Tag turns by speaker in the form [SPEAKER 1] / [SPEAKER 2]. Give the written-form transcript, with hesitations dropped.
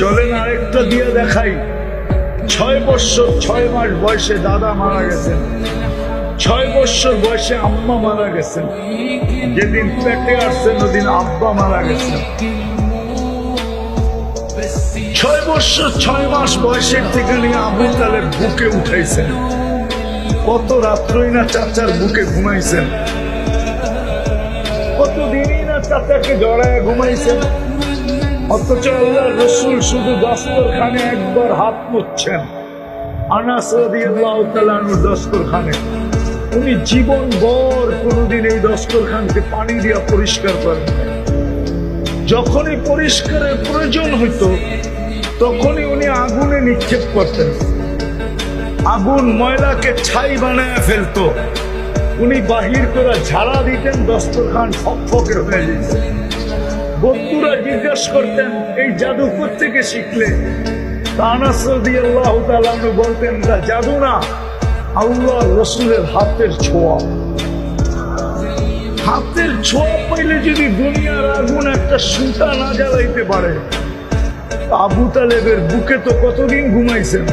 [SPEAKER 1] চলেন আরেকটা দিয়ে দেখাই। 6 বছর 6 মাস বয়সে দাদা মারা গেছেন, 6 বছর বয়সে আম্মা মারা গেছেন, যেদিন পেটে আসছেন ওদিন আব্বা মারা গেছেন। 6 বছর 6 মাস বয়সের থেকে নিয়ে আবু তালেব বুকে উঠাইছেন। কত রাত্রই না চাচার বুকে ঘুমাইছেন, কতদিনই না চাচাকে জড়ায় ঘুমাইছেন। অথচ আল্লাহর রাসূল শুধু দস্তরখানে একবার হাত মুছছেন, আনাস রাদিয়াল্লাহু তাআলা আনহু দস্তরখানে। উনি জীবন ভর কোনোদিন এই দস্তরখানকে পানি দিয়া পরিষ্কার করেন। যখনই পরিষ্কারের প্রয়োজন হইতো তখনই উনি আগুনে নিক্ষেপ করতেন। আগুন ময়লাকে ছাই বানায় ফেলতো, উনি বাহির করে ঝাড়া দিতেন, দস্তরখান ফকফকে হয়ে যেত। বন্ধুরা জিজ্ঞাসা করতেন এই জাদু কোত্থেকে শিখলে? আনাস রাদিয়াল্লাহু তাআলা আনহু বলতেন, জাদু না, আল্লাহর রাসূলের হাতের ছোঁয়া। হাতের ছোঁয়া পাইলে যদি দুনিয়ার আগুন একটা সুতা না জ্বালাইতে পারে, আবু তালেবের বুকে তো কতদিন ঘুমাইছেন।